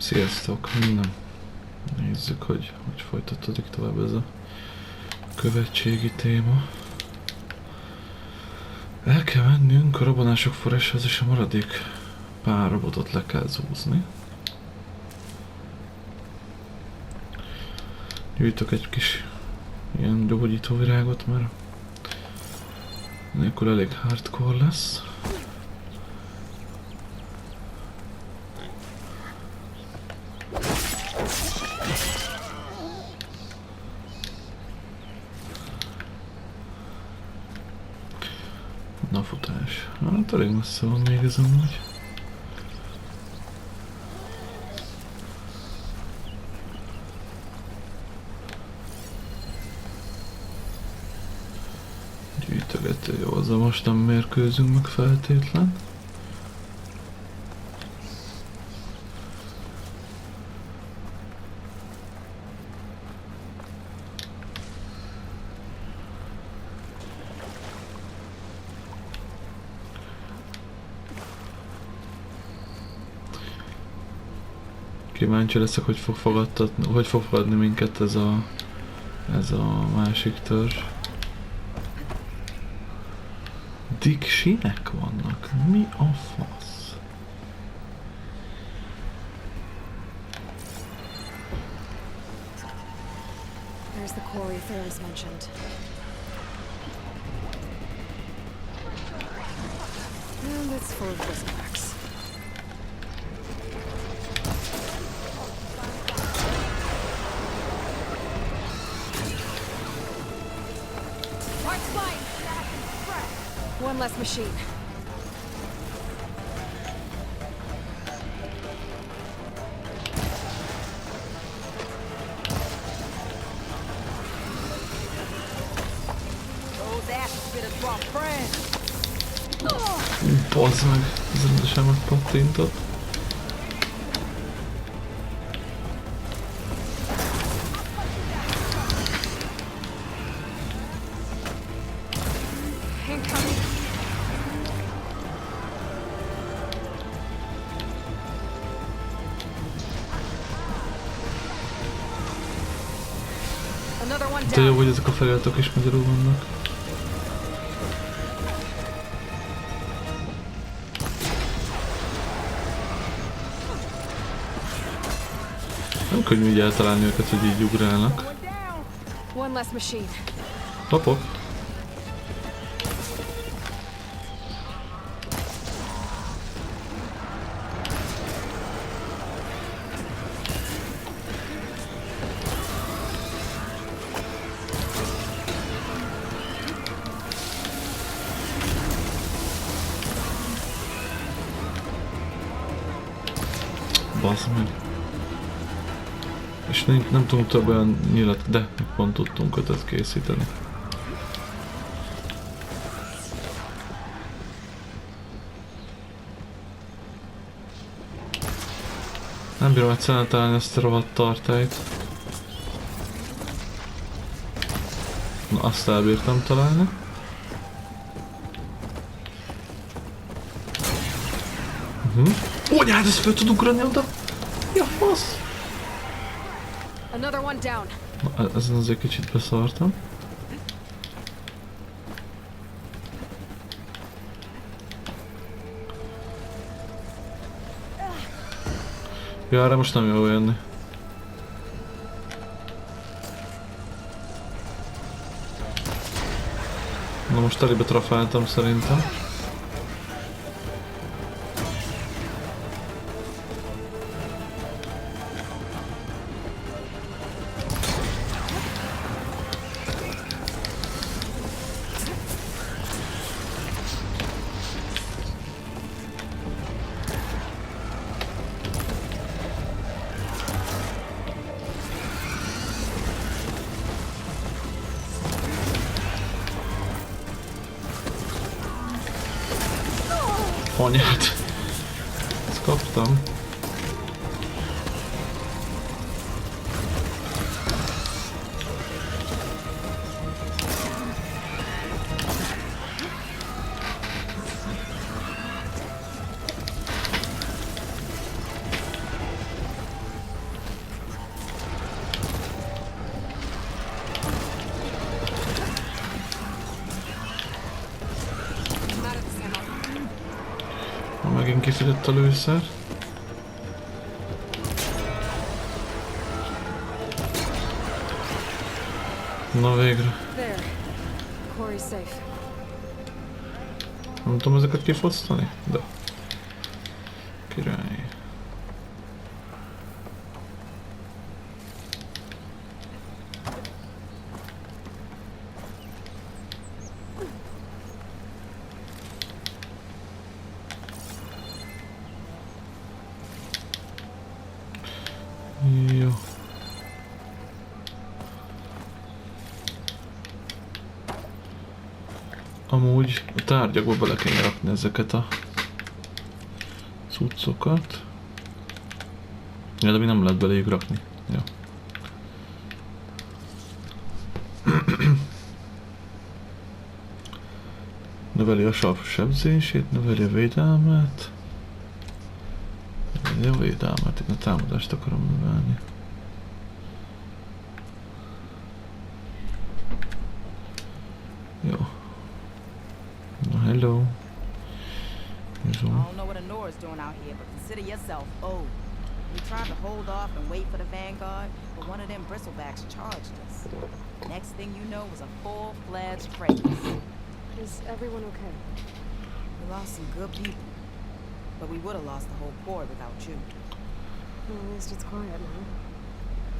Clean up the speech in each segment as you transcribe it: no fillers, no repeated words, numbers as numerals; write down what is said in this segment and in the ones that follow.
Sziasztok! Na, nézzük, hogy folytatódik tovább ez a követségi téma. El kell mennünk a robbanások forráshoz, és a maradék pár robotot le kell zúzni. Gyűjtök egy kis ilyen gyógyító virágot, mert nélkül elég hardcore lesz. Na futás. Hát elég messze van még ez amúgy. Gyűjtögető, jó, azzal most nem mérkőzünk meg feltétlen. Kíváncsi leszek, hogy fog fogadni minket ez a másik törzs. Dixinek vannak? Mi a fasz? There's the quarry Ferris mentioned. And it's full of bushwhacks. One less machine. Bazd meg, ez rendesen megpattintott. De jó, hogy ezek a feliratok is magyarul vannak. Nem könnyű így eltalálni őket, hogy így ugrálnak. Hoppok! Basz meg. És nem tudunk több olyan nyilat, de pont tudtunk ötöt készíteni. Nem bírom egyszerűen találni ezt a rohadt tartályt. Na, azt elbírtam találni. Ó, hát ez fel tud ugrani oda? Ja, fasz! Na, ezen azért kicsit beszartam. Ja, erre most nem jó jönni. Na most telibe trafáltam szerintem. Anyát! Ezt kaptam. megint kifogyott a lőszer. Na végre. There. Corey's safe. Nem tudom ezeket kifosztani? De. Király. Jó. Amúgy a tárgyakba bele kell rakni ezeket a cuccokat. Ja, de mi nem lehet beléjük rakni. Jó. Növeli a sav sebzését, növeli a védelmet. Növeli a védelmet, én a támadást akarom növelni. Jó. Na, hello. I don't know what a Nora's doing out here, but consider yourself old. We tried to hold off and wait for the vanguard, but one of them bristlebacks charged us. Next thing you know was a full-fledged fracas. Is everyone okay? We lost some good people, but we would have lost the whole corps without you. Well, at least it's quiet now.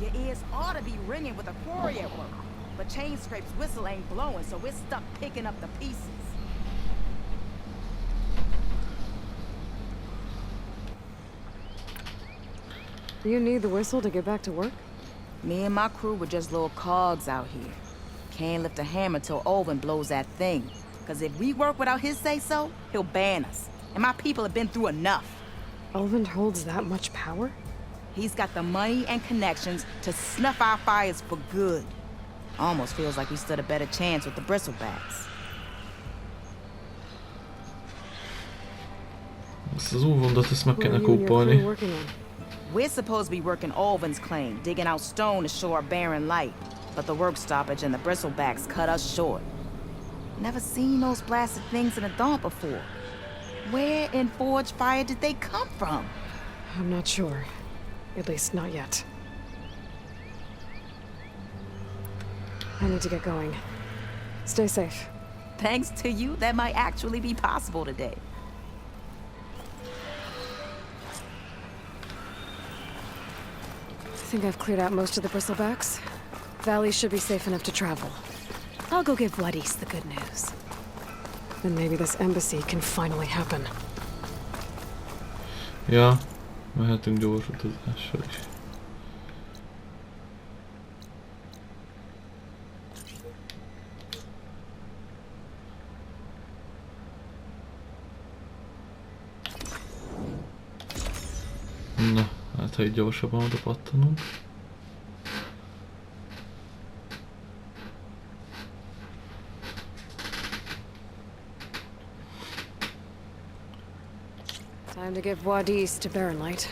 Your ears ought to be ringing with a quarry at work, but Chain Scrape's whistle ain't blowing, so we're stuck picking up the pieces. You need the whistle to get back to work? Me and my crew were just little cogs out here. Can't lift a hammer till Olvin blows that thing. Cause if we work without his say-so, he'll ban us. And my people have been through enough. Olvin holds that much power? He's got the money and connections to snuff our fires for good. Almost feels like we stood a better chance with the bristlebacks. Ezt az óvondat, ezt meg Who are kellene you and your crew kópolni. working on? We're supposed to be working Olvin's claim, digging out stone to show our barren light. But the work stoppage and the bristlebacks cut us short. Never seen those blasted things in the dawn before. Where in Forge Fire did they come from? I'm not sure. At least not yet. I need to get going. Stay safe. Thanks to you, that might actually be possible today. I think I've cleared out most of the bristlebacks. Valley should be safe enough to travel. I'll go give Wadis the good news. Then maybe this embassy can finally happen. Ja, mehetünk gyors utazással is. Na, hát ha így gyorsabban oda pattanunk. Time to get Wadis to Barren Light.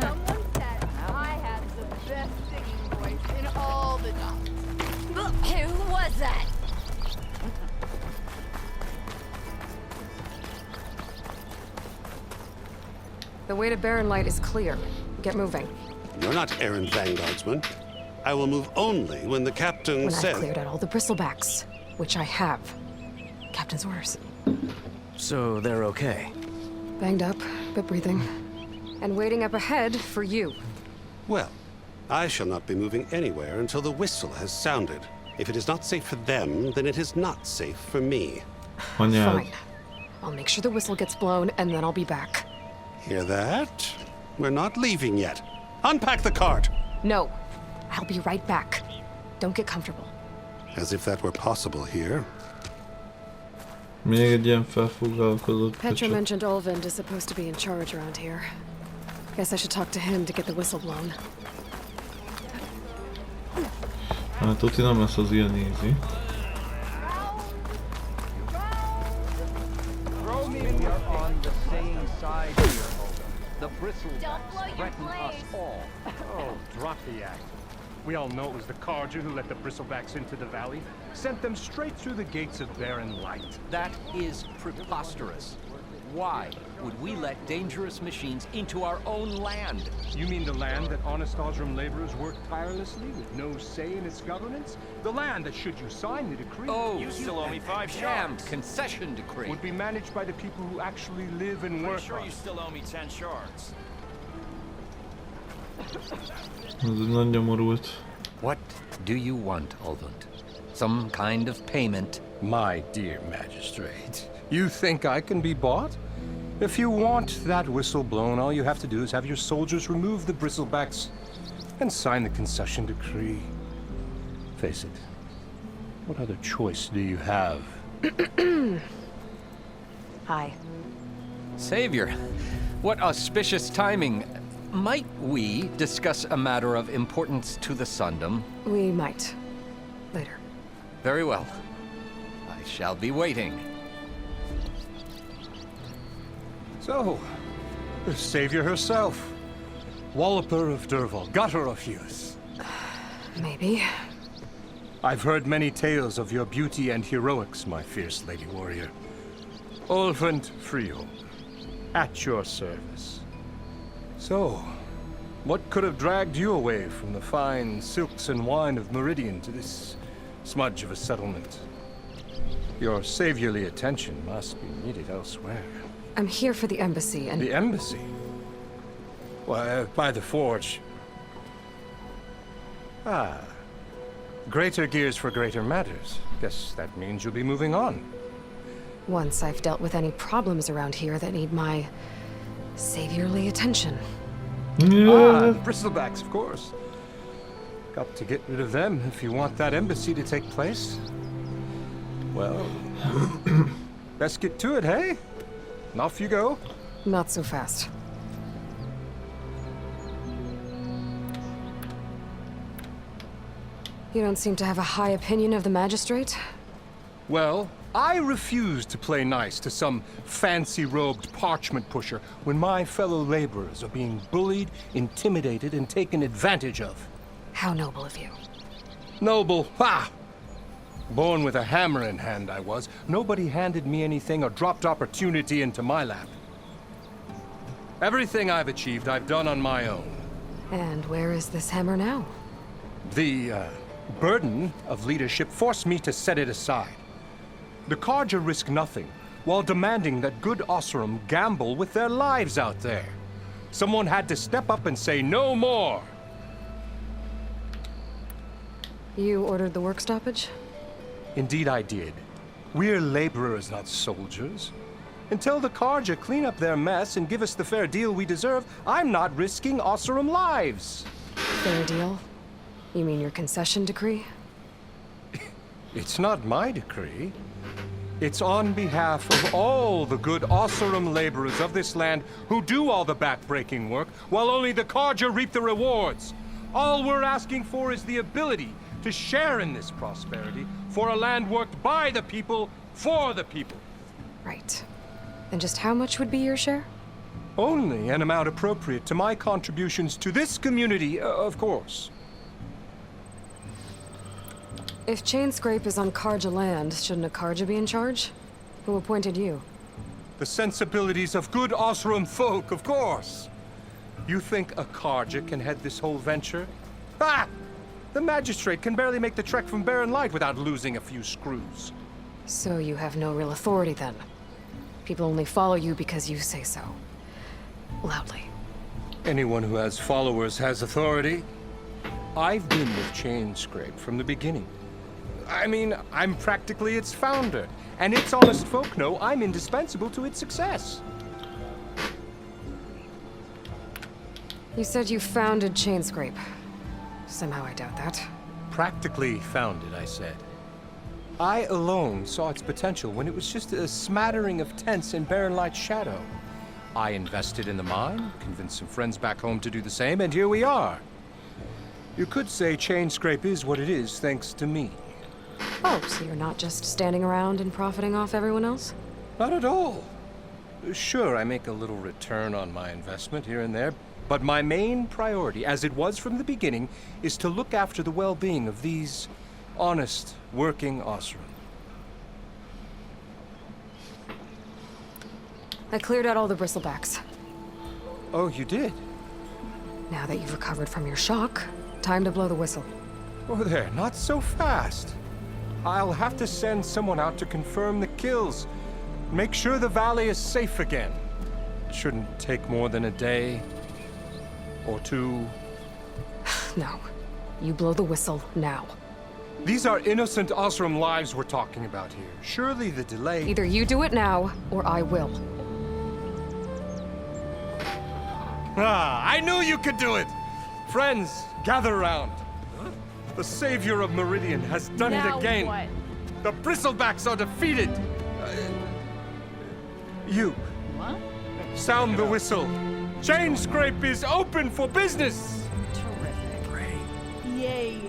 Someone said I had the best singing voice in all the jobs. Who was that? The way to Barren Light is clear. Get moving. You're not errand vanguardsman. I will move only when the captain When I've says... cleared out all the bristlebacks, which I have. Captain's orders. So they're okay. Banged up, but breathing. And waiting up ahead for you. Well, I shall not be moving anywhere until the whistle has sounded. If it is not safe for them, then it is not safe for me. Anyád. Fine. I'll make sure the whistle gets blown, and then I'll be back. Hear that? We're not leaving yet. Unpack the cart! No. I'll be right back. Don't get comfortable. As if that were possible here. Még egy ilyen felfoglalkozott Petra köcsög. mentioned Olvind is supposed to be in charge around here. Guess I should talk to him to get the whistle blown. Hát tuti nem lesz az ilyen easy. We are on the same side here, Holden. The Don't blow bristlebacks your threaten us place. all. Oh, drop the act. We all know it was the Carja who let the bristlebacks into the valley, sent them straight through the gates of barren light. That is preposterous. Why would we let dangerous machines into our own land? You mean the land that honest Osram laborers work tirelessly with no say in its governance? The land that, should you sign the decree, Oh, You still owe me 5 damned shards. concession decree. would be managed by the people who actually live and I'm work sure on you it. still owe me 10 shards. Ez nagy nyomorult. What do you want, Olvund? Some kind of payment? My dear magistrate, you think I can be bought? If you want that whistle blown, all you have to do is have your soldiers remove the bristlebacks and sign the concession decree. Face it, what other choice do you have? Hi. Savior, what auspicious timing. Might we discuss a matter of importance to the Sundom? We might. Later. Very well. I shall be waiting. So, the savior herself, Walloper of Derval, gutter of youth. Maybe. I've heard many tales of your beauty and heroics, my fierce lady warrior. Olfund Frio, at your service. So, what could have dragged you away from the fine silks and wine of Meridian to this smudge of a settlement? Your saviorly attention must be needed elsewhere. I'm here for the embassy and... The embassy? Why, by the forge. Ah. Greater gears for greater matters. Guess that means you'll be moving on. Once I've dealt with any problems around here that need my saviorly attention. Ah, the bristlebacks, of course. Got to get rid of them if you want that embassy to take place. Well, best get to it, hey? And off you go. Not so fast. You don't seem to have a high opinion of the magistrate? Well, I refuse to play nice to some fancy-robed parchment pusher when my fellow laborers are being bullied, intimidated, and taken advantage of. How noble of you. Noble, ha! Born with a hammer in hand, I was. Nobody handed me anything or dropped opportunity into my lap. Everything I've achieved, I've done on my own. And where is this hammer now? The burden of leadership forced me to set it aside. The Carja risk nothing, while demanding that good Osram gamble with their lives out there. Someone had to step up and say no more. You ordered the work stoppage? Indeed I did. We're laborers, not soldiers. Until the Carja clean up their mess and give us the fair deal we deserve, I'm not risking Osram lives. Fair deal? You mean your concession decree? It's not my decree. It's on behalf of all the good Osram laborers of this land who do all the backbreaking work, while only the Carja reap the rewards. All we're asking for is the ability to share in this prosperity for a land worked by the people, for the people. Right. And just how much would be your share? Only an amount appropriate to my contributions to this community, of course. If Chainscrape is on Carja land, shouldn't a Carja be in charge? Who appointed you? The sensibilities of good Osram folk, of course. You think a Carja can head this whole venture? Ah! The magistrate can barely make the trek from Barren Light without losing a few screws. So you have no real authority then? People only follow you because you say so. Loudly. Anyone who has followers has authority. I've been with Chainscrape from the beginning. I mean, I'm practically its founder, and its honest folk know I'm indispensable to its success. You said you founded Chainscrape. Somehow I doubt that. Practically founded, I said. I alone saw its potential when it was just a smattering of tents in Barren Light's shadow. I invested in the mine, convinced some friends back home to do the same, and here we are. You could say Chainscrape is what it is thanks to me. Oh, so you're not just standing around and profiting off everyone else? Not at all. Sure, I make a little return on my investment here and there, But my main priority, as it was from the beginning, is to look after the well-being of these honest, working Osram. I cleared out all the bristlebacks. Oh, you did? Now that you've recovered from your shock, time to blow the whistle. Oh, there, not so fast. I'll have to send someone out to confirm the kills. Make sure the valley is safe again. It shouldn't take more than a day. Or two. No. You blow the whistle now. These are innocent Osram lives we're talking about here. Surely the delay... Either you do it now, or I will. Ah, I knew you could do it! Friends, gather round. The savior of Meridian has done Now it again. what? The bristlebacks are defeated. You. What? Sound the whistle. Chain Scrape is open for business. Terrific. Great. Yay.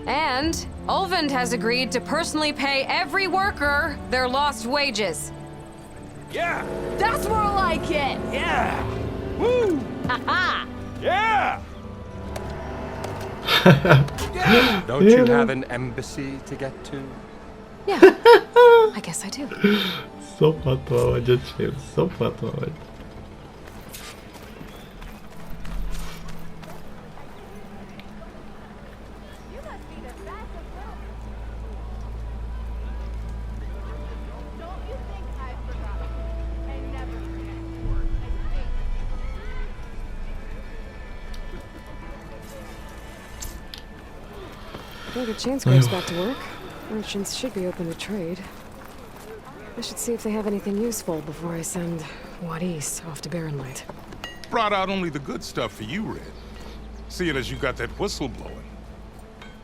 And Ulvund has agreed to personally pay every worker their lost wages. Yeah. That's more like it. Yeah. Woo. Ha Yeah. Don't you have an embassy to get to? Yeah. I guess I do. Szopatva vagy, öcsém, szopatva vagy. You must be the best of them. Don't you think I've forgotten? I never forget. I think. Well, the chain scrape's back to work. Merchants should be open to trade. I should see if they have anything useful before I send Wadis off to Barren Light. Brought out only the good stuff for you, Red. Seeing as you got that whistle blowing.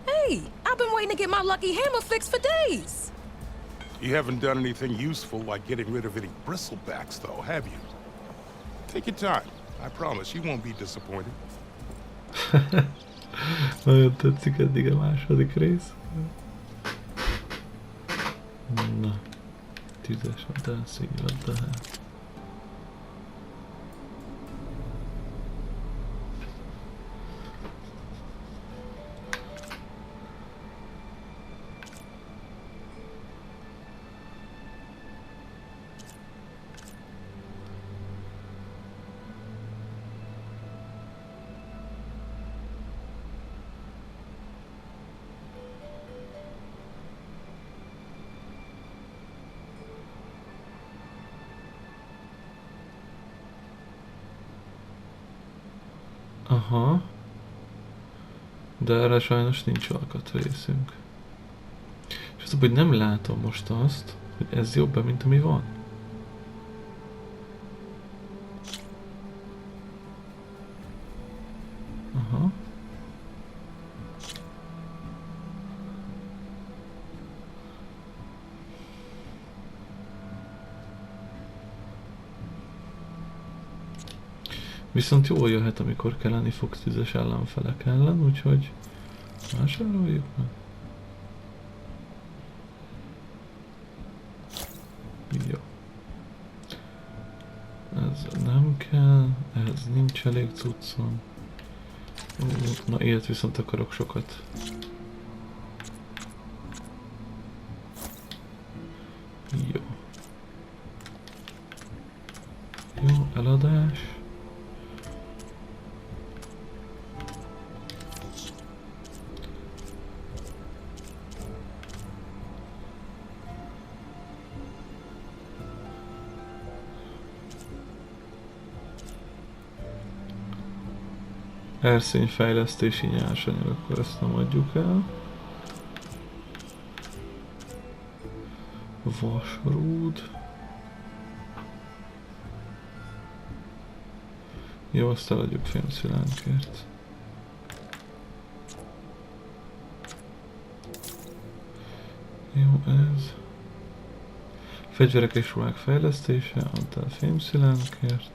Hey, I've been waiting to get my lucky hammer fixed for days. You haven't done anything useful like getting rid of any bristlebacks, though, have you? Take your time. I promise you won't be disappointed. Nagyon tetszik eddig a második rész. Na, tüzes vadász, így van, tehát. Aha. De erre sajnos nincs alkatrészünk. És az, hogy nem látom most azt, hogy ez jobb-e, mint ami van. Aha. Viszont jól jöhet, amikor kelleni fog tüzes ellenfelek ellen, úgyhogy vásároljuk meg. Jó. Ez nem kell, ehhez nincs elég cuccom. Na, ilyet viszont akarok sokat. Jó. Jó, eladás. Erszényfejlesztési nyersanyag, akkor ezt nem adjuk el. Vasrúd. Jó, azt eladjuk fémszilánkért. Jó, ez. Fegyverek és ruhák fejlesztése, add el fémszilánkért.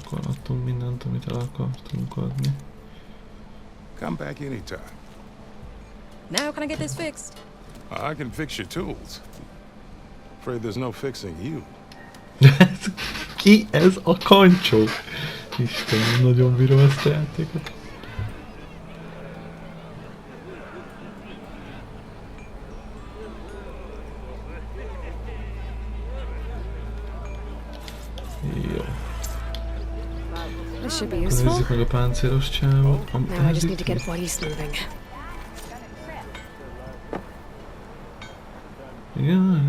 Akkor adtunk mindent, amit el akartunk adni. Come back anytime. Now can I get this fixed? I can fix your tools. Afraid there's no fixing you. Ki ez a kancsó? Istenem, nagyon bírom ezt a játékot. Jó. This should be useful. Nézzük meg a páncélos csávot. Now I just need to get buddies moving. Yeah.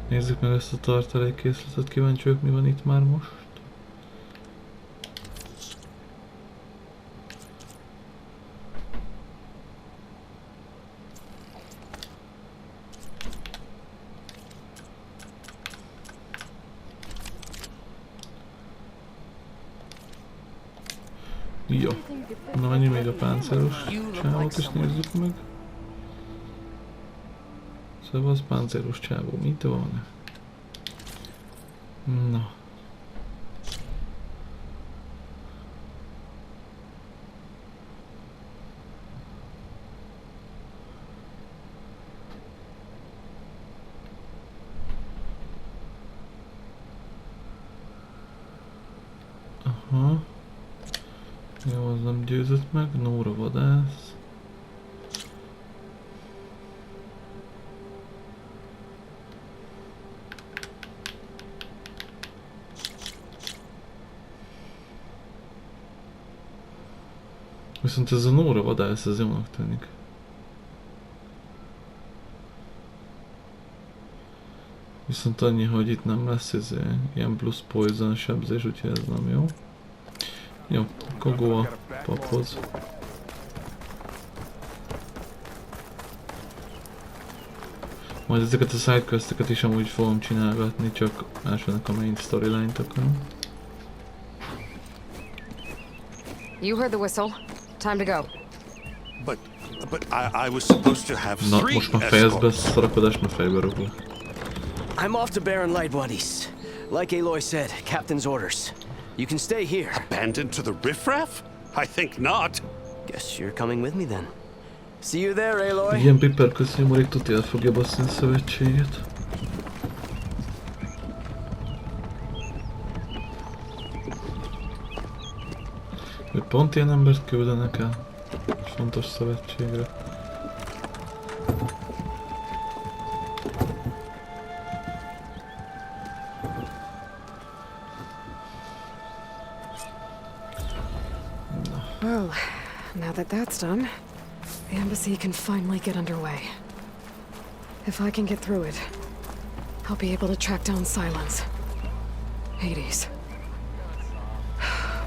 Nézzük meg ezt a tartalékkészletet, kíváncsi vagyok, mi van itt már most. Jó. Na, annyi még a páncélos csávót is nézzük meg. Szóval az páncélos csávó, mit van? Na. Aha. Jó, az nem győzött meg, Nóra vadász. Viszont ez a Nóra vadász, ez jónak tűnik. Viszont annyi, hogy itt nem lesz ilyen plusz poison sebzés, úgyhogy ez nem jó. Jó, akkor go a paphoz. Majd ezeket a sidequesteket is amúgy fogom csinálgatni, csak elsőnek a main storyline-t akarom. You heard the whistle. Time to go. But I was supposed to have Na, three most már fejezd be ezt a szarakodást, mert fejbe rúgok. I'm off to Baron Light buddies. Like Aloy said, captain's orders. You can stay here. Abandoned to the riffraff? I think not. Guess you're coming with me then. See you there, Aloy. Ilyen Piper köszönjumorék tuti el fogja basszni a szövetséget. Hogy pont ilyen embert küldenek el fontos szövetségre. Well, now that that's done, the embassy can finally get underway. If I can get through it, I'll be able to track down Silence, Hades,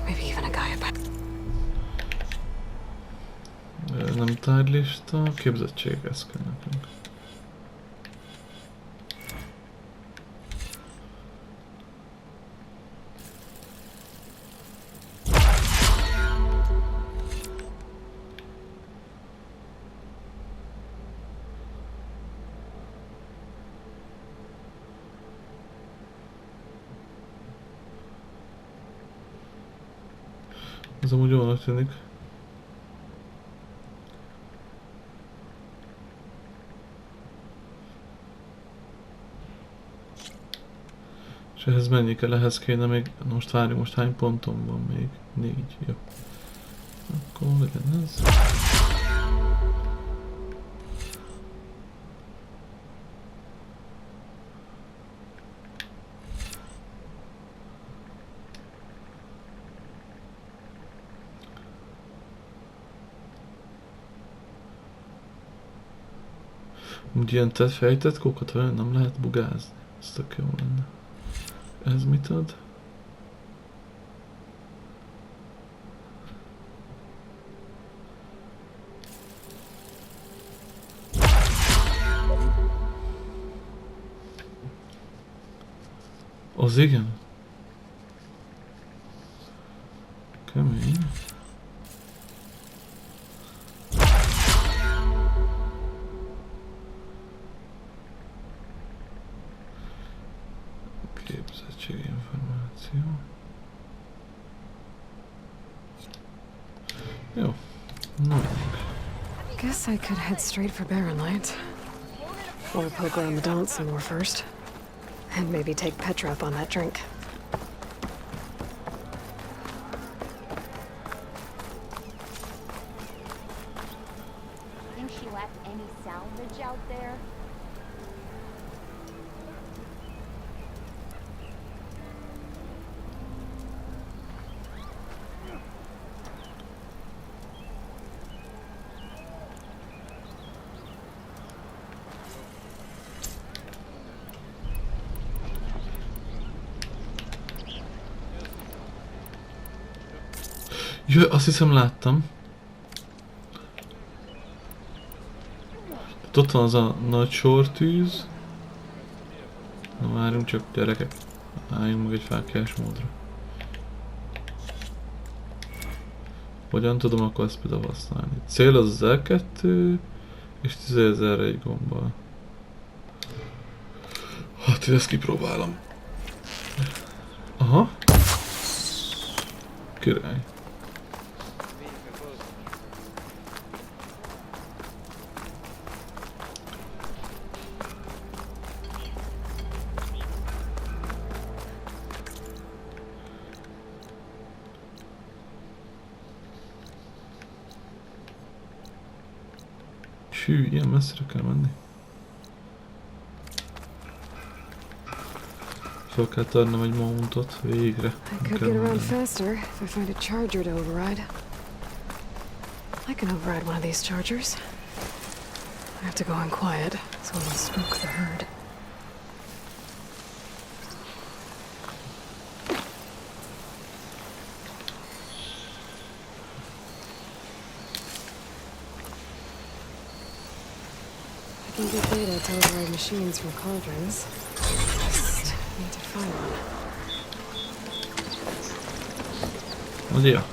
maybe even a guy about. Nem tárgylista, képzettség, ez kell nekünk. Ez amúgy jónak tűnik. És ehhez mennyi kell? Ehhez kéne még... Most várjunk, most hány ponton van még? 4, jó. Akkor legyen ez. Úgy ilyen fejtett kókat olyan nem lehet bugázni. Ez tök jó lenne. Ez mit ad? Az igen. Kemény. Jó. Na. Guess I could head straight for Barren Light. Or poke around the dance some more first. And maybe take Petra up on that drink. Think she left any salvage out there? Jö, azt hiszem láttam. Ott van az a nagy sortűz. Na várjunk csak, gyerekek. Álljunk meg egy fáklyás módra. Hogyan tudom akkor ezt például használni? Cél az L2 és 10 000 egy gombbal. Hát ezt kipróbálom. Aha. Király. Hű, ilyen messzire kell menni. Fel kell tarnom egy mountot végre. I could get around faster if I find a charger to override. I can override one of these chargers. I have to go in quiet so I won't spook the herd. I can get data to override machines from cauldrons. Just need to find one. Mafia.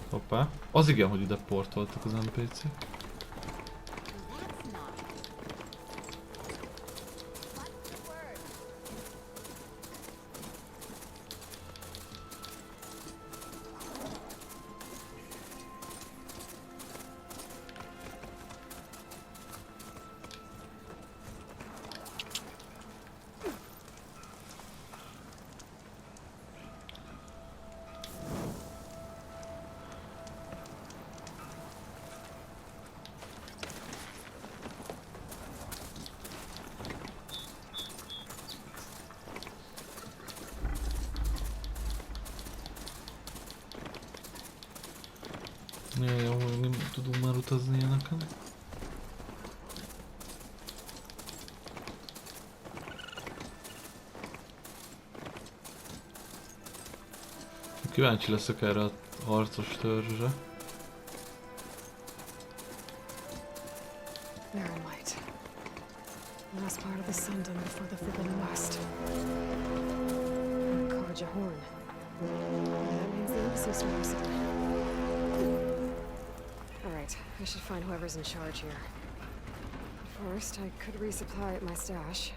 Hoppá. Az igen, hogy ide portoltak az NPC-k. Jó, nem tudunk már utazni ilyeneken. Kíváncsi leszek erre a harcos törzsre. Barren Light. Last part of the Sundom before the Forbidden West. Kalandja horn. That means the embassy storms. Alright, I should find whoever's in charge here. First, I could resupply at my stash.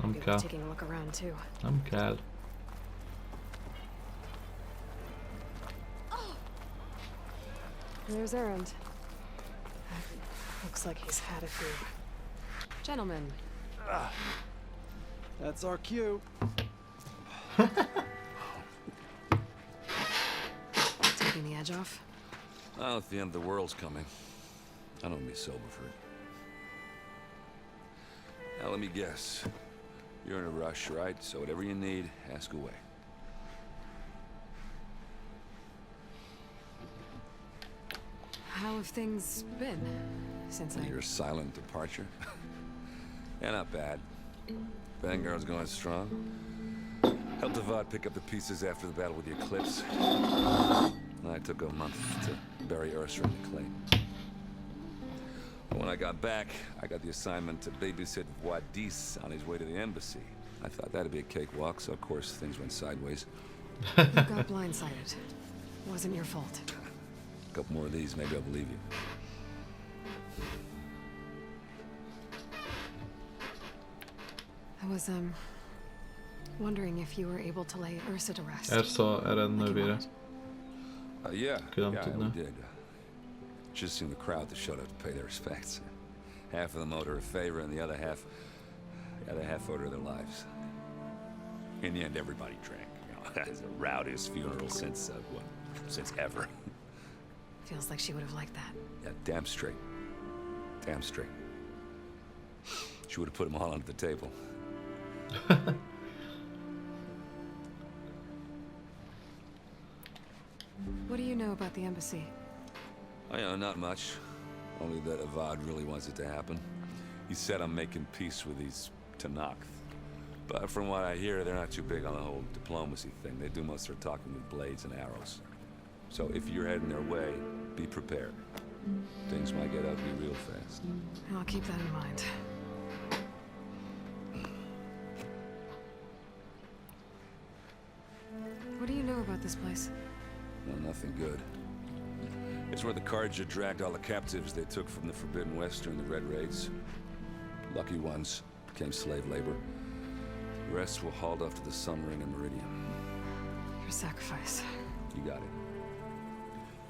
Nem kell. Taking a look around too. Nem kell. There's Errand. Looks like he's had a few. Gentlemen. That's our cue. Taking the edge off. Well, if the end of the world's coming, I don't be sober for it. Now let me guess. You're in a rush, right? So whatever you need, ask away. How have things been since Your silent departure? Yeah, not bad. Vanguard's going strong. Helped Avad pick up the pieces after the battle with the Eclipse. I took a month to bury Ursa in the clay. But when I got back, I got the assignment to babysit Wadis on his way to the embassy. I thought that'd be a cakewalk, so of course things went sideways. You got blindsided. Wasn't your fault. A couple more of these, maybe I'll believe you. I was, wondering if you were able to lay Ursa to rest. Ersa Eren nővére. Yeah, Külön we tudna. did. Just seemed the crowd that showed up to pay their respects. Half of them owed her a favor, and the other half owed her their lives. In the end, everybody drank. You know, that's the rowdiest funeral since since ever. Feels like she would have liked that. Yeah, damn straight. Damn straight. She would have put them all under the table. What do you know about the embassy? Oh, yeah, not much. Only that Avad really wants it to happen. He said I'm making peace with these Tenakth. But from what I hear, they're not too big on the whole diplomacy thing. They do most of their talking with blades and arrows. So if you're heading their way, be prepared. Things might get ugly real fast. I'll keep that in mind. What do you know about this place? Well, nothing good. It's where the Kalandja dragged all the captives they took from the Forbidden West during the Red Raids. Lucky ones became slave labor. The rest were hauled off to the Sun Ring and Meridian. Your sacrifice. You got it.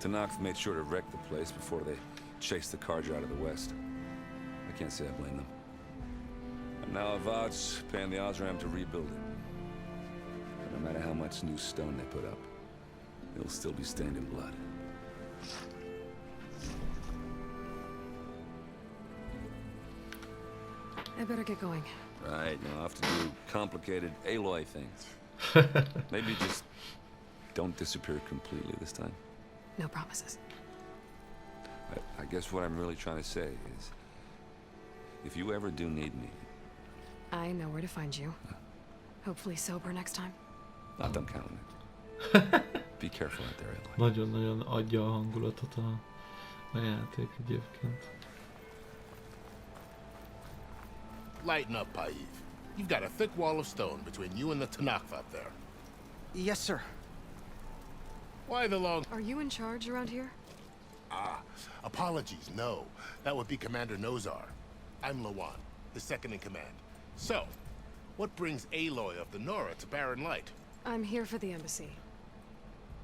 Tenakth made sure to wreck the place before they chased the Kalandja out of the West. I can't say I blame them. And now Avad's paying the Osram to rebuild it. And no matter how much new stone they put up, it'll still be stained in blood. I better get going. Right, now I have to do complicated Aloy things. Maybe just don't disappear completely this time. No promises. I guess what I'm really trying to say is, if you ever do need me... I know where to find you. Hopefully sober next time. Not done counting it. Be careful out there, Aloy. Nagyon-nagyon adja a hangulatot a játék egyébként. Lighten up, Paiv. You've got a thick wall of stone between you and the Tenakth out there. Yes, sir. Why the long... Are you in charge around here? Ah, apologies, no. That would be Commander Nozar. I'm Lawan, the second in command. So, what brings Aloy of the Nora to Barren Light? I'm here for the embassy.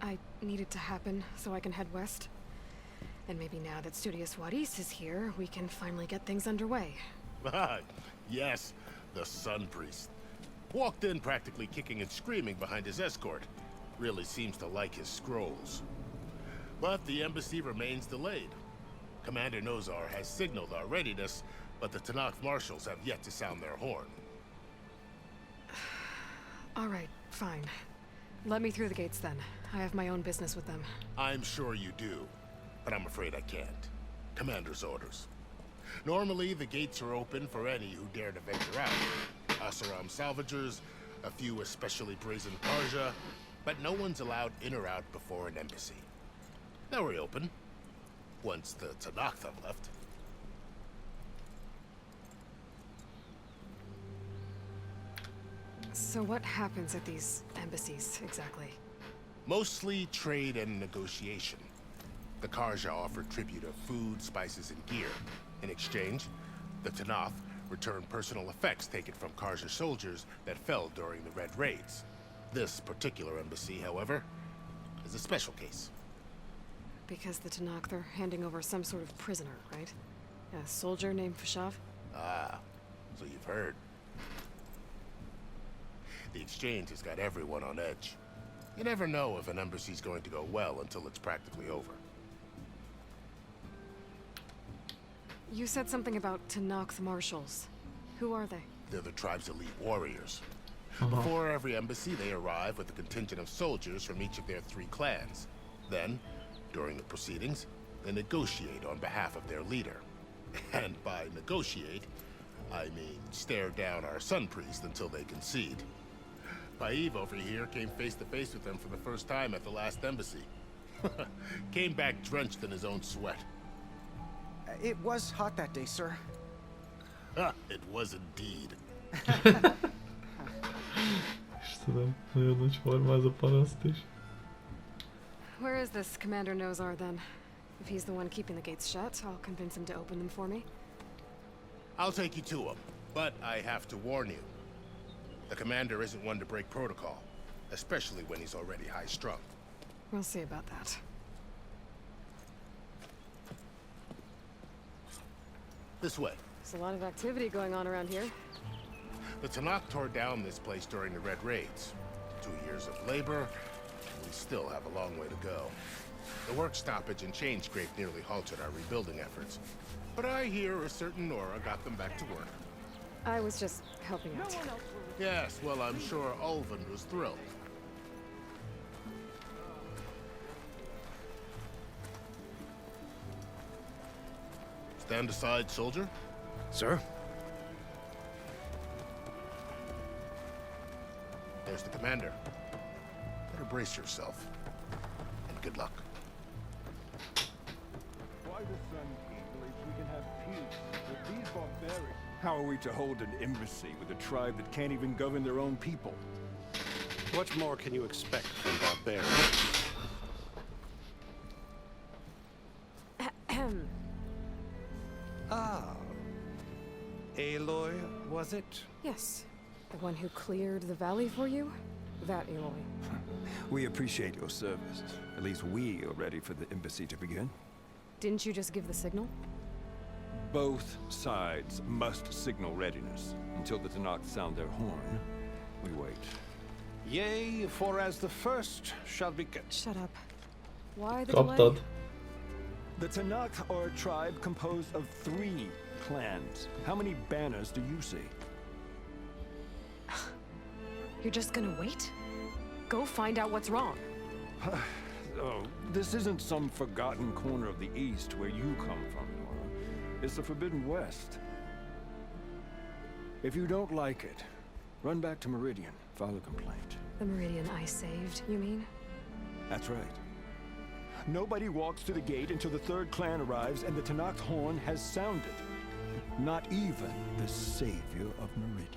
I need it to happen so I can head west. And maybe now that Studious Wadis is here, we can finally get things underway. Yes, the Sun Priest. Walked in practically kicking and screaming behind his escort. Really seems to like his scrolls. But the embassy remains delayed. Commander Nozar has signaled our readiness, but the Tenakth marshals have yet to sound their horn. All right, fine. Let me through the gates then. I have my own business with them. I'm sure you do, but I'm afraid I can't. Commander's orders. Normally, the gates are open for any who dare to venture out. Asaram salvagers, a few especially brazen Kalandja, but no one's allowed in or out before an embassy. They'll reopen, once the Tenakth have left. So what happens at these embassies, exactly? Mostly trade and negotiation. The Kalandja offer tribute of food, spices, and gear. In exchange, the Tenakth return personal effects taken from Kalandja soldiers that fell during the Red Raids. This particular embassy, however, is a special case. Because the Tenakth are handing over some sort of prisoner, right? A soldier named Fashav? Ah, so you've heard. The exchange has got everyone on edge. You never know if an embassy's going to go well until it's practically over. You said something about Tenakth marshals. Who are they? They're the tribe's elite warriors. Before every embassy, they arrive with a contingent of soldiers from each of their 3 clans. Then, during the proceedings, they negotiate on behalf of their leader. And by negotiate, I mean stare down our Sun Priest until they concede. Paiv over here came face to face with them for the first time at the last embassy. Came back drenched in his own sweat. It was hot that day, sir. It was indeed. Istenem, nagyon nagy forma ez a paraszt is. Where is this Commander Nozar then? If he's the one keeping the gates shut, I'll convince him to open them for me. I'll take you to him, but I have to warn you. The commander isn't one to break protocol, especially when he's already high-strung. We'll see about that. This way. There's a lot of activity going on around here. The Tanakh tore down this place during the Red Raids. 2 years of labor, and we still have a long way to go. The work stoppage and chain scrape nearly halted our rebuilding efforts. But I hear a certain Nora got them back to work. I was just helping out. Yes, well, I'm sure Ulvund was thrilled. Stand aside, soldier. Sir? There's the commander. Better brace yourself. And good luck. Why the Sun King believes we can have peace with these barbarians? How are we to hold an embassy with a tribe that can't even govern their own people? What more can you expect from barbarians? Ah. Aloy, was it? Yes. The one who cleared the valley for you? That Aloy. We appreciate your service. At least we are ready for the embassy to begin. Didn't you just give the signal? Both sides must signal readiness. Until the Tanakh sound their horn, we wait. Yea, for as the first shall be... Shut up. Why the delay? Kaptad. The Tanakh are a tribe composed of 3 clans. How many banners do you see? You're just gonna wait? Go find out what's wrong. Oh, this isn't some forgotten corner of the East where you come from, Nora. It's the Forbidden West. If you don't like it, run back to Meridian, file a complaint. The Meridian I saved, you mean? That's right. Nobody walks to the gate until the 3rd clan arrives and the Tanakh horn has sounded. Not even the savior of Meridian.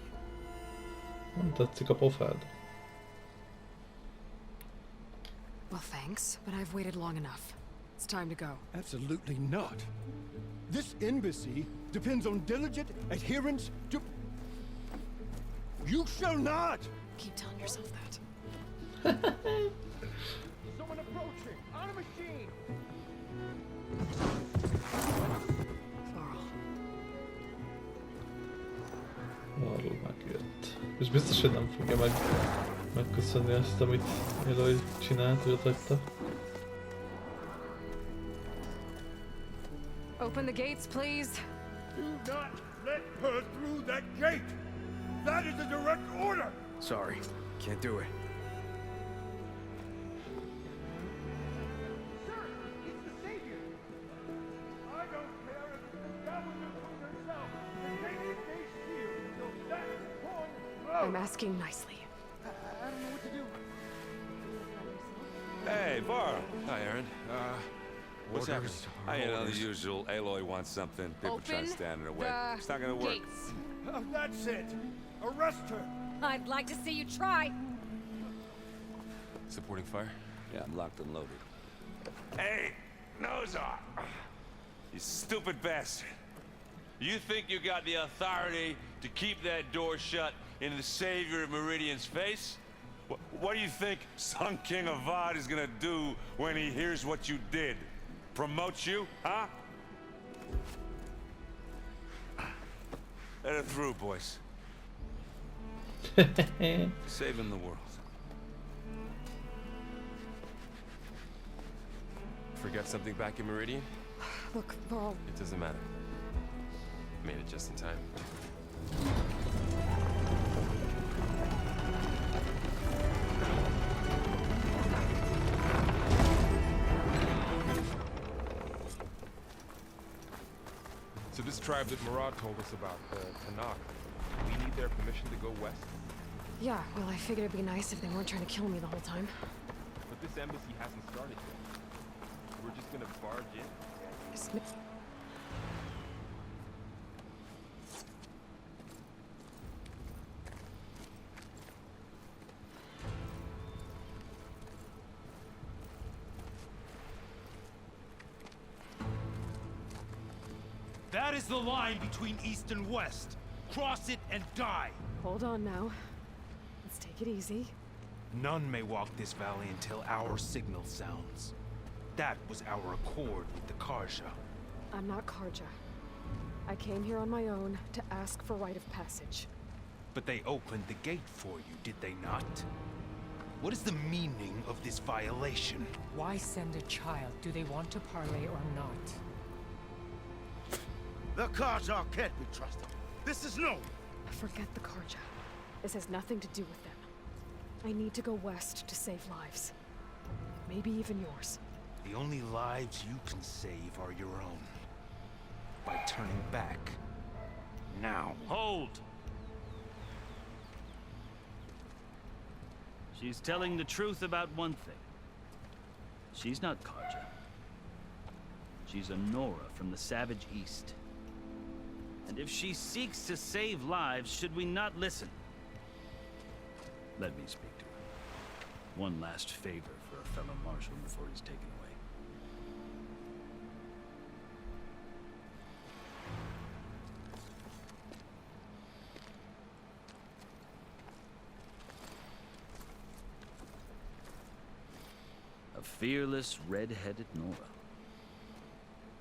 Nem tetszik a pofád. Well, thanks, but I've waited long enough. It's time to go. Absolutely not. This embassy depends on diligent adherence to... You shall not! Keep telling yourself that. Someone approaching! On a machine! Arról megjött. És biztos, hogy nem fogja megköszönni azt, amit Aloy csinált, vagy hagyta. Open the gates, please. Do not let her through that gate! That is a direct order! Sorry, can't do it. Sir, it's the Savior! I don't care if it's the Governor Queen herself. The gate is sealed until that horn blows! I'm asking nicely. I don't know what to do. Hey, Varl. Hi, Aaron. What's happening? You know, the usual. Aloy wants something. People trying to stand in her way. It's not gonna work. That's it! Arrest her! I'd like to see you try. Supporting fire? Yeah, I'm locked and loaded. Hey, Nozar! You stupid bastard. You think you got the authority to keep that door shut in the savior of Meridian's face? What do you think Sun King Avad is gonna do when he hears what you did? Promote you, huh? Let her through, boys. Saving the world. Forget something back in Meridian? Look, Varl. It doesn't matter. Made it just in time. So this tribe that Murad told us about, the Tanakh, we need their permission to go west? Yeah, well, I figured it'd be nice if they weren't trying to kill me the whole time. But this embassy hasn't started yet. We're just gonna barge in? That is the line between East and West. Cross it and die. Hold on now. Let's take it easy. None may walk this valley until our signal sounds. That was our accord with the Karja. I'm not Karja. I came here on my own to ask for rite of passage. But they opened the gate for you, did they not? What is the meaning of this violation? Why send a child? Do they want to parley or not? The Karja can't be trusted. This is no. Forget the Karja. This has nothing to do with them. I need to go west to save lives. Maybe even yours. The only lives you can save are your own. By turning back. Now. Hold! She's telling the truth about one thing. She's not Karja. She's a Nora from the Savage East. And if she seeks to save lives, should we not listen? Let me speak to her. One last favor for a fellow marshal before he's taken away. A fearless, red-headed Nora.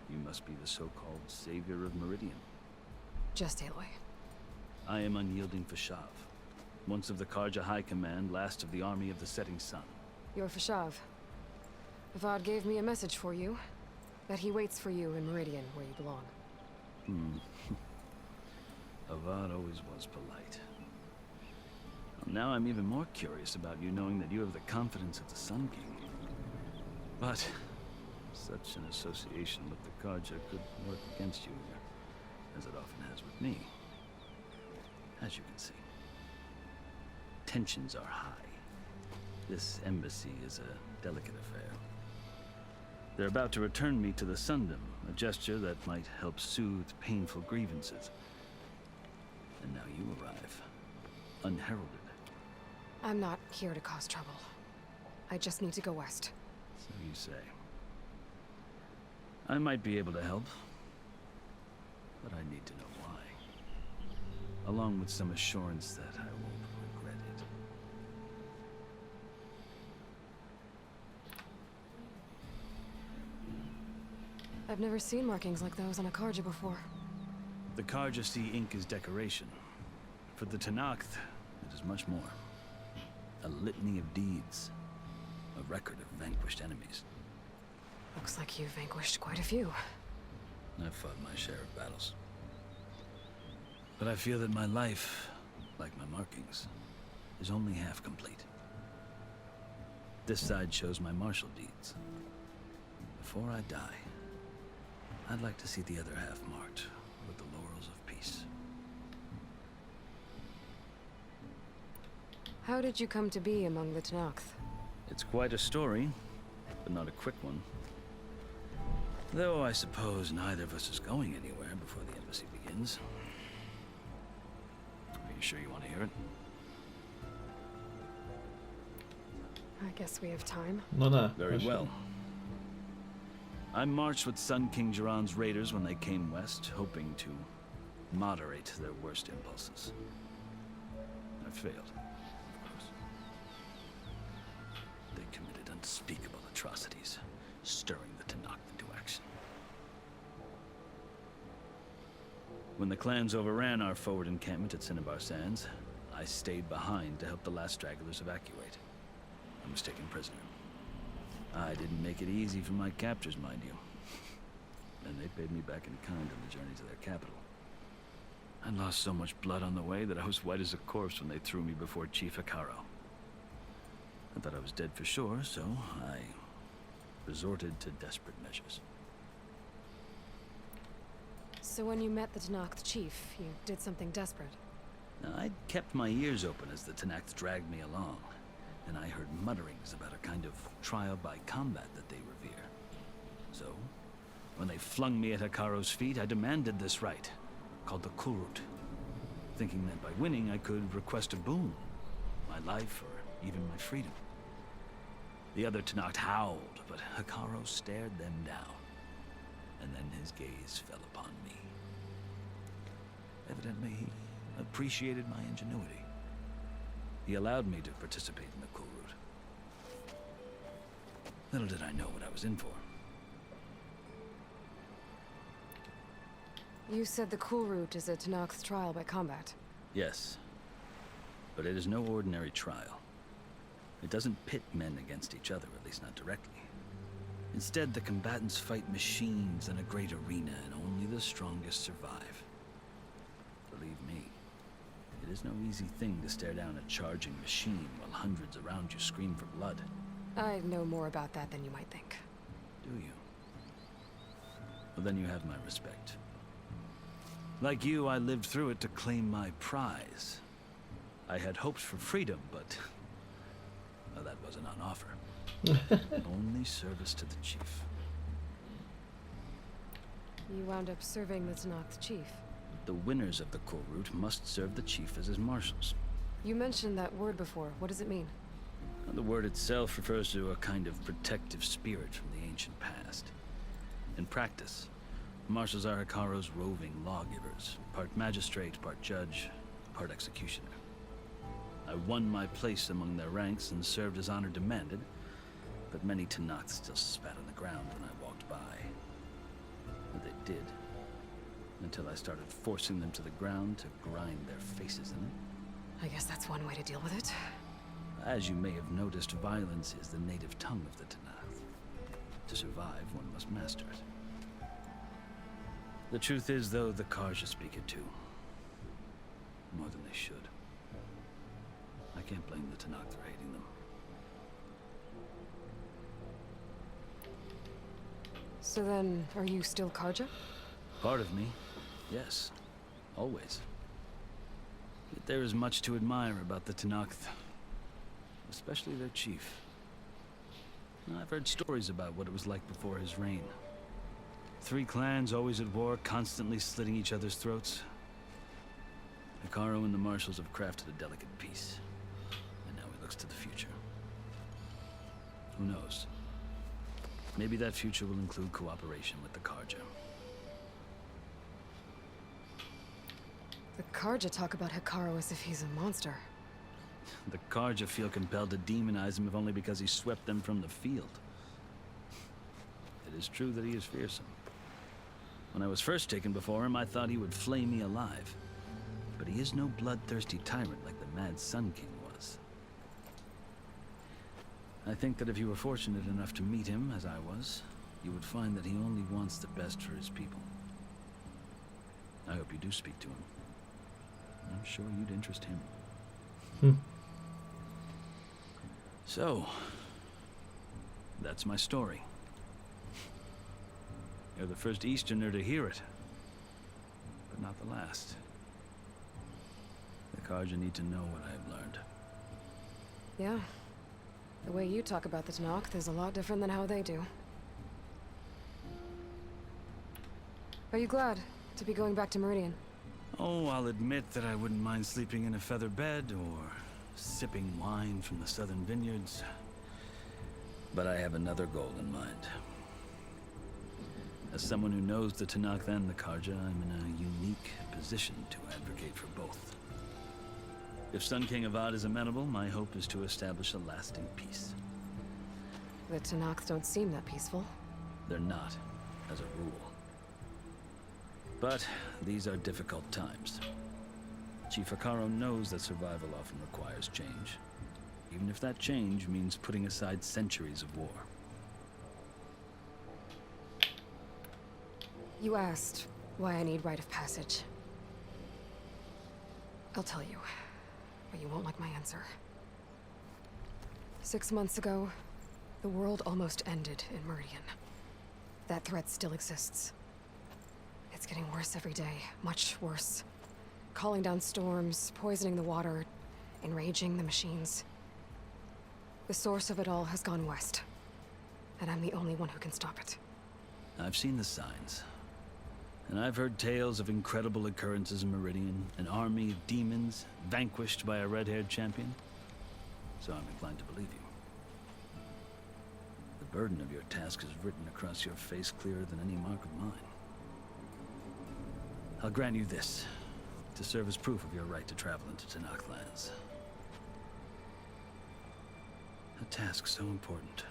You must be the so-called savior of Meridian. Just Aloy. I am unyielding Fashav, once of the Karja High Command, last of the army of the Setting Sun. You're Fashav. Avad gave me a message for you. That he waits for you in Meridian, where you belong. Avad always was polite. Well, now I'm even more curious about you knowing that you have the confidence of the Sun King. But such an association with the Karja could work against you here, as it often has with me. As you can see, tensions are high. This embassy is a delicate affair. They're about to return me to the Sundom, a gesture that might help soothe painful grievances. And now you arrive, unheralded. I'm not here to cause trouble. I just need to go west. So you say. I might be able to help, but I need to know why. Along with some assurance that I won't regret it. I've never seen markings like those on a Karja before. The Karja see ink as decoration. For the Tenakth, it is much more. A litany of deeds. A record of vanquished enemies. Looks like you've vanquished quite a few. I've fought my share of battles. But I feel that my life, like my markings, is only half complete. This side shows my martial deeds. Before I die, I'd like to see the other half marked with the laurels of peace. How did you come to be among the Tenakth? It's quite a story, but not a quick one. Though I suppose neither of us is going anywhere before the embassy begins. Are you sure you want to hear it? I guess we have time. Very well. I marched with Sun King Jiran's raiders when they came west, hoping to moderate their worst impulses. I failed, of course. They committed unspeakable atrocities, stirring the Tenakth into action. When the clans overran our forward encampment at Cinnabar Sands, I stayed behind to help the last stragglers evacuate. I was taken prisoner. I didn't make it easy for my captors, mind you. And they paid me back in kind on the journey to their capital. I lost so much blood on the way that I was white as a corpse when they threw me before Chief Hikaro. I thought I was dead for sure, so I resorted to desperate measures. So when you met the Tenakth chief, you did something desperate? Now, I'd kept my ears open as the Tenakth dragged me along, and I heard mutterings about a kind of trial by combat that they revere. So, when they flung me at Hikaro's feet, I demanded this right, called the Kurut, thinking that by winning I could request a boon, my life or even my freedom. The other Tenakth howled, but Hikaro stared them down, and then his gaze fell upon me. Evidently, he appreciated my ingenuity. He allowed me to participate in the cool route. Little did I know what I was in for. You said the cool route is a Tenakth's trial by combat. Yes, but it is no ordinary trial. It doesn't pit men against each other, at least not directly. Instead, the combatants fight machines in a great arena, and only the strongest survive. Believe me, it is no easy thing to stare down a charging machine while hundreds around you scream for blood. I know more about that than you might think. Do you? Well, then you have my respect. Like you, I lived through it to claim my prize. I had hopes for freedom, but well, that wasn't on offer. Only service to the chief. You wound up serving the Tenakth's chief. The winners of the cool route must serve the chief as his marshals. You mentioned that word before. What does it mean? The word itself refers to a kind of protective spirit from the ancient past. In practice, marshals are Hekarro's roving lawgivers, part magistrate, part judge, part executioner. I won my place among their ranks and served as honor demanded, but many Tenakths still spat on the ground when I walked by. And they did, until I started forcing them to the ground to grind their faces in it. I guess that's one way to deal with it. As you may have noticed, violence is the native tongue of the Tenakth. To survive, one must master it. The truth is, though, the Karja speak it too. More than they should. I can't blame the Tenakth for hating them. So then, are you still Karja? Part of me, yes. Always. Yet there is much to admire about the Tenakth. Especially their chief. I've heard stories about what it was like before his reign. 3 clans always at war, constantly slitting each other's throats. Hekarro and the marshals have crafted a delicate peace. And now he looks to the future. Who knows? Maybe that future will include cooperation with the Karja. The Karja talk about Hekarro as if he's a monster. The Karja feel compelled to demonize him if only because he swept them from the field. It is true that he is fearsome. When I was first taken before him, I thought he would flay me alive. But he is no bloodthirsty tyrant like the Mad Sun King was. I think that if you were fortunate enough to meet him, as I was, you would find that he only wants the best for his people. I hope you do speak to him. I'm sure you'd interest him. So, that's my story. You're the first Easterner to hear it, but not the last. The Karja need to know what I have learned. Yeah. The way you talk about the Tenakth is a lot different than how they do. Are you glad to be going back to Meridian? Oh, I'll admit that I wouldn't mind sleeping in a feather bed or sipping wine from the southern vineyards. But I have another goal in mind. As someone who knows the Tenakth and the Karja, I'm in a unique position to advocate for both. If Sun King Avad is amenable, my hope is to establish a lasting peace. The Tenakth don't seem that peaceful. They're not, as a rule. But these are difficult times. Chief Hekarro knows that survival often requires change, even if that change means putting aside centuries of war. You asked why I need rite of passage. I'll tell you, but you won't like my answer. 6 months ago, the world almost ended in Meridian. That threat still exists. It's getting worse every day, much worse. Calling down storms, poisoning the water, enraging the machines. The source of it all has gone west, and I'm the only one who can stop it. I've seen the signs. And I've heard tales of incredible occurrences in Meridian, an army of demons vanquished by a red-haired champion. So I'm inclined to believe you. The burden of your task is written across your face clearer than any mark of mine. I'll grant you this. to serve as proof of your right to travel into Tanakh lands. A task so important,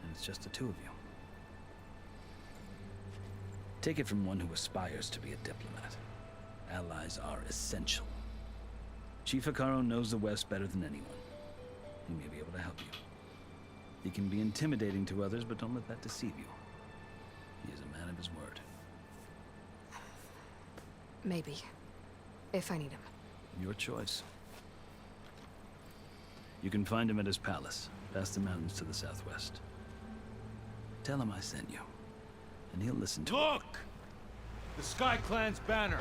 and it's just the two of you. Take it from one who aspires to be a diplomat. Allies are essential. Chief Hekarro knows the West better than anyone. He may be able to help you. He can be intimidating to others, but don't let that deceive you. He is a man of his word. Maybe. If I need him. Your choice. You can find him at his palace, past the mountains to the southwest. Tell him I sent you, and he'll listen to Look! The Sky Clan's banner!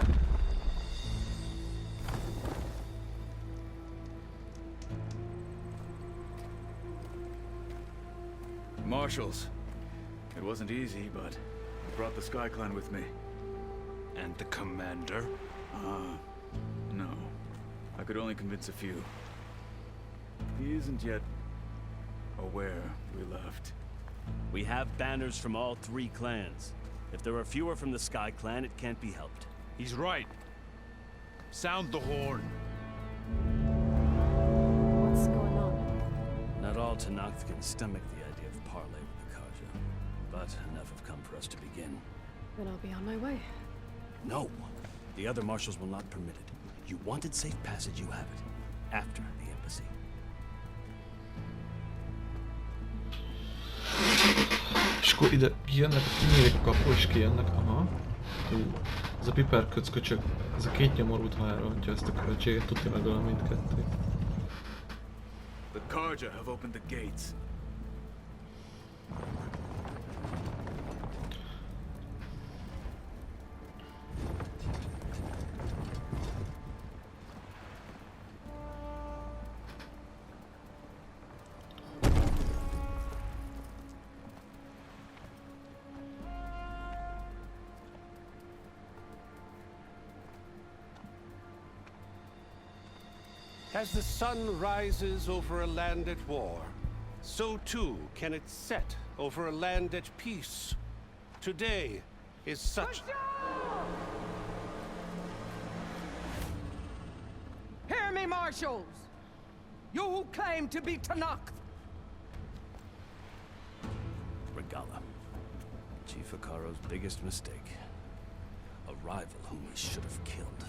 Marshals. It wasn't easy, but I brought the Sky Clan with me. And the commander? No. I could only convince a few. He isn't yet aware we left. We have banners from all three clans. If there are fewer from the Sky Clan, it can't be helped. He's right. Sound the horn. What's going on? Not all Tanakh can stomach the idea of parley with the Karja, but enough have come for us to begin. Then I'll be on my way. No! The other marshals will not permit it. You wanted safe passage, you have it. After the embassy. És akkor ide jönnek, kinyílik a kapu és kijönnek, aha. Ez a piperköcköcsök, ez a két nyomorult, ha elrontja ezt a költséget, tudja meg a mindkettőt. The Karja have opened the gates. As the sun rises over a land at war, so too can it set over a land at peace. Today is such... Hear me, marshals! You who claim to be Tanakh! Regala. Chief Hekarro's biggest mistake. A rival whom he should have killed.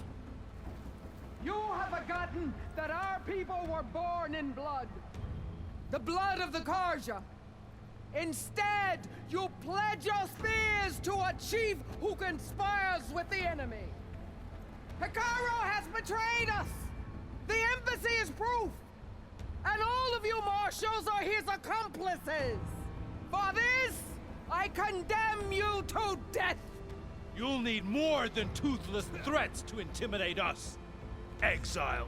You have forgotten that our people were born in blood. The blood of the Karja. Instead, you pledge your spears to a chief who conspires with the enemy. Hekarro has betrayed us! The embassy is proof! And all of you marshals are his accomplices! For this, I condemn you to death! You'll need more than toothless threats to intimidate us. Exile.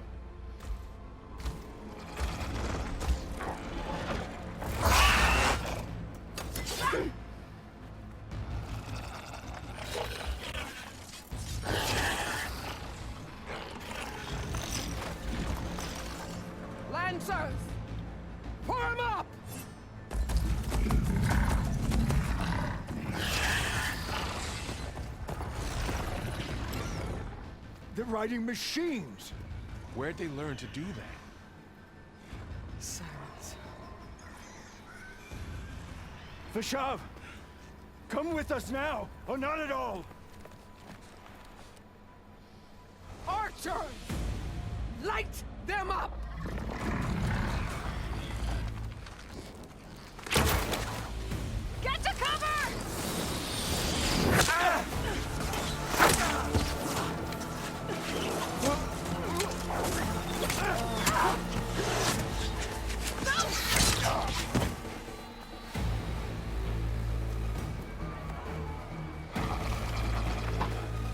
Lancers! Form up! They're riding machines! Where'd they learn to do that? Silence. Vashav! Come with us now, or not at all! Archers! Light them up! Get to cover!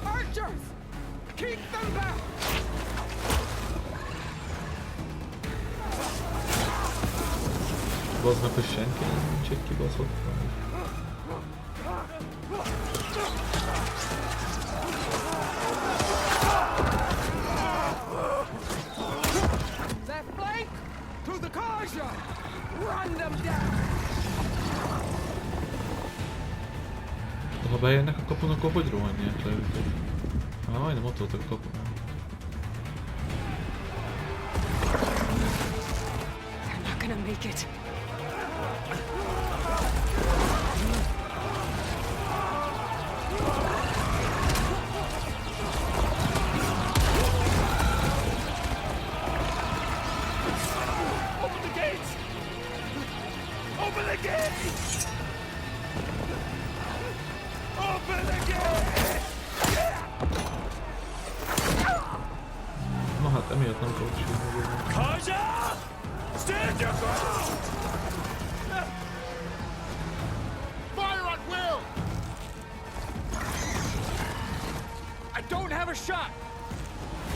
Archers! Keep them back! Baznak, hogy senki nincs egy kibaszott fel. Left flank to the Karja! Run them down! De ha bejönnek a kapun, akkor hogy rohanják le őket? Már majdnem ott voltak a kapunál. gonna make it. Open the gates! Open the gates! Open the gates! Na hát emiatt nem tudok sírni. Kaja! Stand your ground! Fire at will! I don't have a shot!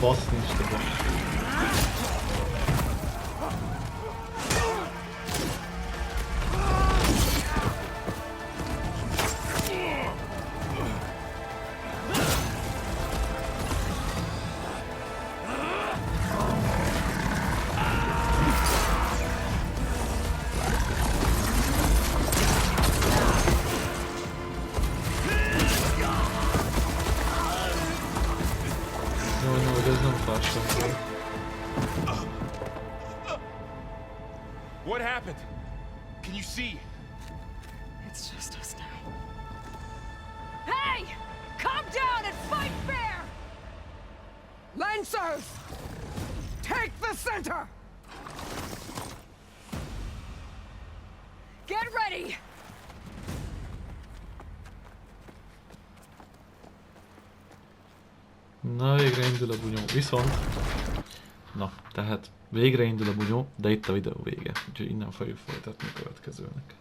Basz nincs többet. What happened? Can you see? It's just us now. Hey! Come down and fight fair! Lancers! Take the center! Get ready! Na, végre indul a bunyó. Viszont... Na, tehát végre indul a bunyó, de itt a videó vége. Úgyhogy innen fogjuk folytatni a következőnek.